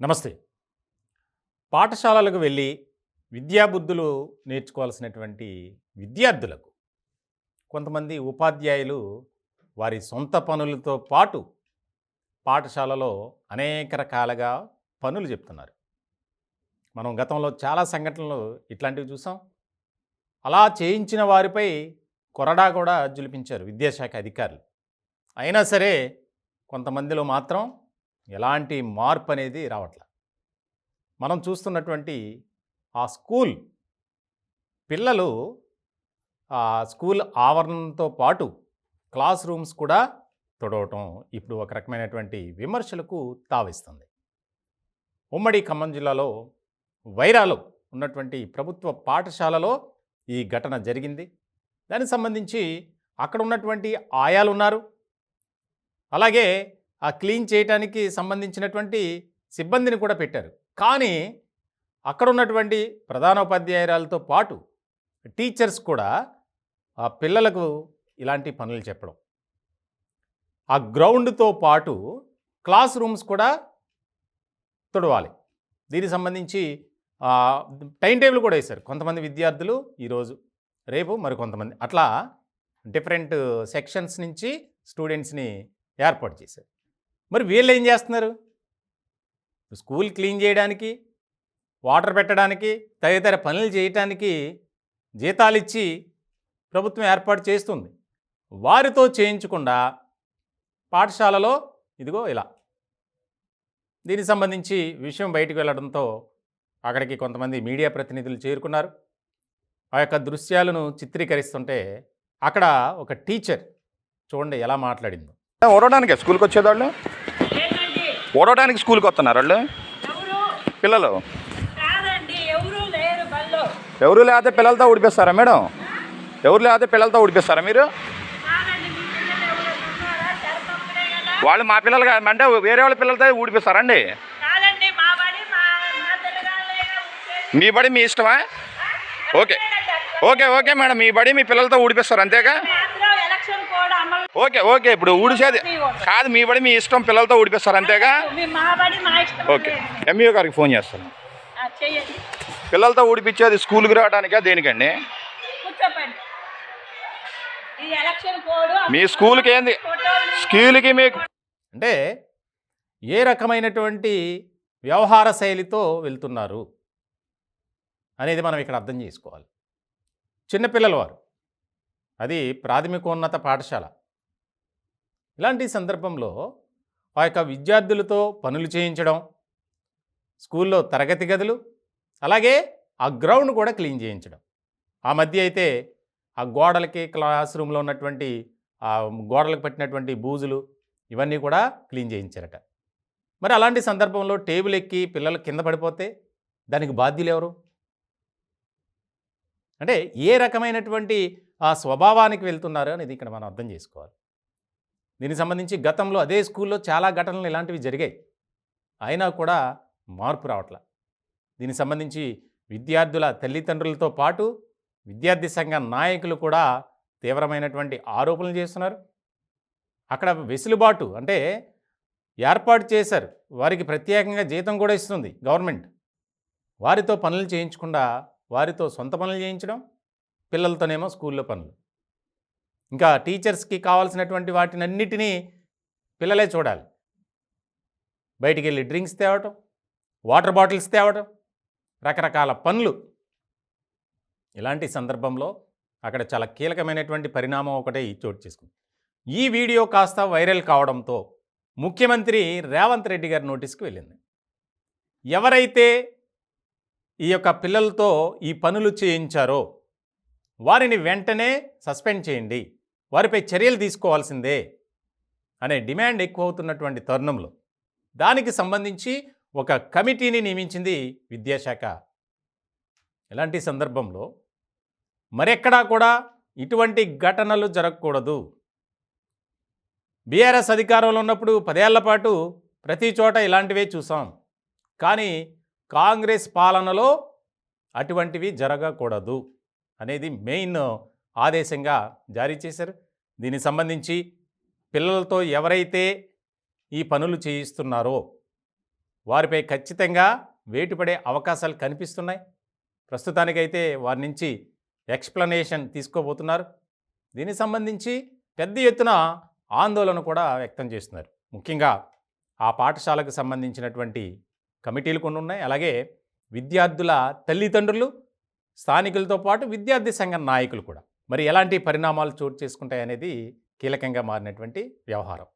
నమస్తే. పాఠశాలలకు వెళ్ళి విద్యాబుద్ధులు నేర్చుకోవాల్సినటువంటి విద్యార్థులకు కొంతమంది ఉపాధ్యాయులు వారి సొంత పనులతో పాటు పాఠశాలలో అనేక రకాలుగా పనులు చెప్తున్నారు. మనం గతంలో చాలా సంఘటనలు ఇట్లాంటివి చూసాం. అలా చేయించిన వారిపై కొరడా కూడా జులిపించారు విద్యాశాఖ అధికారులు. అయినా సరే కొంతమందిలో మాత్రం ఎలాంటి మార్పు అనేది రావట్ల. మనం చూస్తున్నటువంటి ఆ స్కూల్ పిల్లలు ఆ స్కూల్ ఆవరణంతో పాటు క్లాస్ రూమ్స్ కూడా తొడవటం ఇప్పుడు ఒక రకమైనటువంటి విమర్శలకు తావిస్తుంది. ఉమ్మడి ఖమ్మం జిల్లాలో వైరాలో ఉన్నటువంటి ప్రభుత్వ పాఠశాలలో ఈ ఘటన జరిగింది. దానికి సంబంధించి అక్కడ ఉన్నటువంటి ఆయాలు ఉన్నారు, అలాగే ఆ క్లీన్ చేయటానికి సంబంధించినటువంటి సిబ్బందిని కూడా పెట్టారు. కానీ అక్కడ ఉన్నటువంటి ప్రధానోపాధ్యాయురాలతో పాటు టీచర్స్ కూడా ఆ పిల్లలకు ఇలాంటి పనులు చెప్పడం, ఆ గ్రౌండ్తో పాటు క్లాస్ రూమ్స్ కూడా తుడవాలి. దీనికి సంబంధించి టైం టేబుల్ కూడా వేశారు. కొంతమంది విద్యార్థులు ఈరోజు, రేపు మరికొంతమంది, అట్లా డిఫరెంట్ సెక్షన్స్ నుంచి స్టూడెంట్స్ని ఏర్పాటు చేశారు. మరి వీళ్ళు ఏం చేస్తున్నారు? స్కూల్ క్లీన్ చేయడానికి, వాటర్ పెట్టడానికి, తదితర పనులు చేయటానికి జీతాలు ఇచ్చి ప్రభుత్వం ఏర్పాటు చేస్తుంది. వారితో చేయించకుండా పాఠశాలలో ఇదిగో ఇలా. దీనికి సంబంధించి విషయం బయటకు వెళ్ళడంతో అక్కడికి కొంతమంది మీడియా ప్రతినిధులు చేరుకున్నారు. ఆ యొక్క దృశ్యాలను చిత్రీకరిస్తుంటే అక్కడ ఒక టీచర్ చూడండి ఎలా మాట్లాడిందో. ఓడవడానికి స్కూల్కి వచ్చేవాళ్ళు, ఓడవడానికి స్కూల్కి వస్తున్నారు వాళ్ళు పిల్లలు. ఎవరు లేకపోతే పిల్లలతో ఊడిపిస్తారా మేడం? ఎవరు లేకపోతే పిల్లలతో ఊడిపిస్తారా మీరు? వాళ్ళు మా పిల్లలు అంటే వేరే వాళ్ళ పిల్లలతో ఊడిపిస్తారండి? మీ బడి మీ ఇష్టమా? ఓకే ఓకే ఓకే మేడం, మీ బడి మీ పిల్లలతో ఊడిపిస్తారు అంతేగా? ఓకే ఓకే, ఇప్పుడు ఊడిసేది కాదు, మీ బడి మీ ఇష్టం, పిల్లలతో ఊడిపిస్తారు అంతేగా? ఓకే, ఎంఈఓ గారికి ఫోన్ చేస్తాను. పిల్లలతో ఊడిపించేది స్కూల్కి రావడానికా దేనికండి? మీ స్కూల్కి ఏంది? స్కూల్కి మీకు అంటే ఏ రకమైనటువంటి వ్యవహార శైలితో వెళ్తున్నారు అనేది మనం ఇక్కడ అర్థం చేసుకోవాలి. చిన్నపిల్లల వారు, అది ప్రాథమికోన్నత పాఠశాల. ఇలాంటి సందర్భంలో ఆ యొక్క విద్యార్థులతో పనులు చేయించడం, స్కూల్లో తరగతి గదులు, అలాగే ఆ గ్రౌండ్ కూడా క్లీన్ చేయించడం. ఆ మధ్య అయితే ఆ గోడలకి, క్లాస్ రూమ్లో ఉన్నటువంటి ఆ గోడలకు పట్టినటువంటి బూజులు ఇవన్నీ కూడా క్లీన్ చేయించారట. మరి అలాంటి సందర్భంలో టేబుల్ ఎక్కి పిల్లలు కింద పడిపోతే దానికి బాధ్యులు ఎవరు? అంటే ఏ రకమైనటువంటి ఆ స్వభావానికి వెళ్తున్నారు అనేది ఇక్కడ మనం అర్థం చేసుకోవాలి. దీనికి సంబంధించి గతంలో అదే స్కూల్లో చాలా ఘటనలు ఇలాంటివి జరిగాయి, అయినా కూడా మార్పు రావట్ల. దీనికి సంబంధించి విద్యార్థుల తల్లిదండ్రులతో పాటు విద్యార్థి సంఘ నాయకులు కూడా తీవ్రమైనటువంటి ఆరోపణలు చేస్తున్నారు. అక్కడ వెసులుబాటు అంటే ఏర్పాటు చేశారు, వారికి ప్రత్యేకంగా జీతం కూడా ఇస్తుంది గవర్నమెంట్. వారితో పనులు చేయించకుండా వారితో సొంత పనులు చేయించడం, పిల్లలతోనేమో స్కూల్లో పనులు. ఇంకా టీచర్స్కి కావాల్సినటువంటి వాటినన్నిటినీ పిల్లలే చూడాలి. బయటికి వెళ్ళి డ్రింక్స్ తేవటం, వాటర్ బాటిల్స్ తేవటం, రకరకాల పనులు. ఇలాంటి సందర్భంలో అక్కడ చాలా కీలకమైనటువంటి పరిణామం ఒకటే చోటు చేసుకుంది. ఈ వీడియో కాస్త వైరల్ కావడంతో ముఖ్యమంత్రి రేవంత్ రెడ్డి గారి నోటీస్కి వెళ్ళింది. ఎవరైతే ఈ యొక్క పిల్లలతో ఈ పనులు చేయించారో వారిని వెంటనే సస్పెండ్ చేయండి, వారిపై చర్యలు తీసుకోవాల్సిందే అనే డిమాండ్ ఎక్కువ అవుతున్నటువంటి తరుణంలో దానికి సంబంధించి ఒక కమిటీని నియమించింది విద్యాశాఖ. ఇలాంటి సందర్భంలో మరెక్కడా కూడా ఇటువంటి ఘటనలు జరగకూడదు. బీఆర్ఎస్ అధికారంలో ఉన్నప్పుడు 10 ఏళ్ల పాటు ప్రతి చోట ఇలాంటివే చూసాం, కానీ కాంగ్రెస్ పాలనలో అటువంటివి జరగకూడదు అనేది మెయిన్ ఆదేశంగా జారీ చేశారు. దీనికి సంబంధించి పిల్లలతో ఎవరైతే ఈ పనులు చేయిస్తున్నారో వారిపై ఖచ్చితంగా వేటు పడే అవకాశాలు కనిపిస్తున్నాయి. ప్రస్తుతానికైతే వారి నుంచి ఎక్స్‌ప్లనేషన్ తీసుకోబోతున్నారు. దీనికి సంబంధించి పెద్ద ఎత్తున ఆందోళన కూడా వ్యక్తం చేస్తున్నారు. ముఖ్యంగా ఆ పాఠశాలకు సంబంధించినటువంటి కమిటీలు కొన్ని ఉన్నాయి. అలాగే విద్యార్థుల తల్లిదండ్రులు, స్థానికులతో పాటు విద్యార్థి సంఘ నాయకులు కూడా. మరి ఎలాంటి పరిణామాలు చోటు చేసుకుంటాయనేది కీలకంగా మారినటువంటి వ్యవహారం.